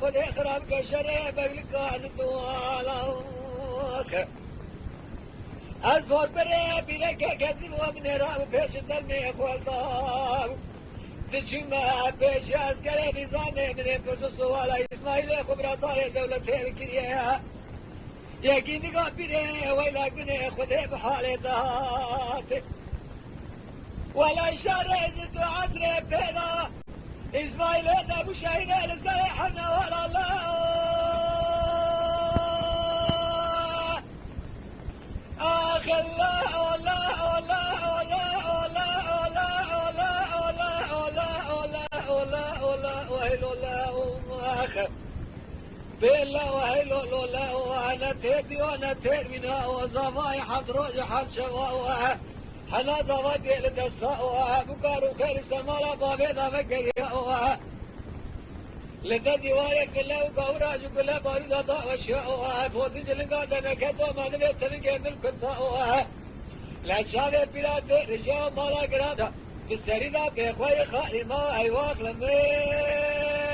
خود خراب کشره بگلکان دوالاک از فور بره بیره که کسی و من رام پیش دلمی خودم دچیم پیش از گره نظامه من پرس سوال اسماعیل خبراتار دولت کریه یکی نگاه بیره ویلا گنه خوده بحال دهات ولا شارع زدو عطر بيضا إسماعيل هذا أبو شهيد لصالحنا ولا الله آخ الله الله الله الله الله الله الله الله الله الله وهلو الله آخ بالله وهلو الله وأنا تهدي وأنا تهدينا وزماي حد روج حد شواء حنا ضوادي لدساء بكارو خير سمالا بابي دافكر يا لدى ديواري كله وقورا جكله بارو دادا وشاء فوتي جلنگا دنكتو مدنه تنگه من كنتا لا شاوه بلاد رجاء مالا گرادا بستري دا بخواه خالي ما ايواق لمي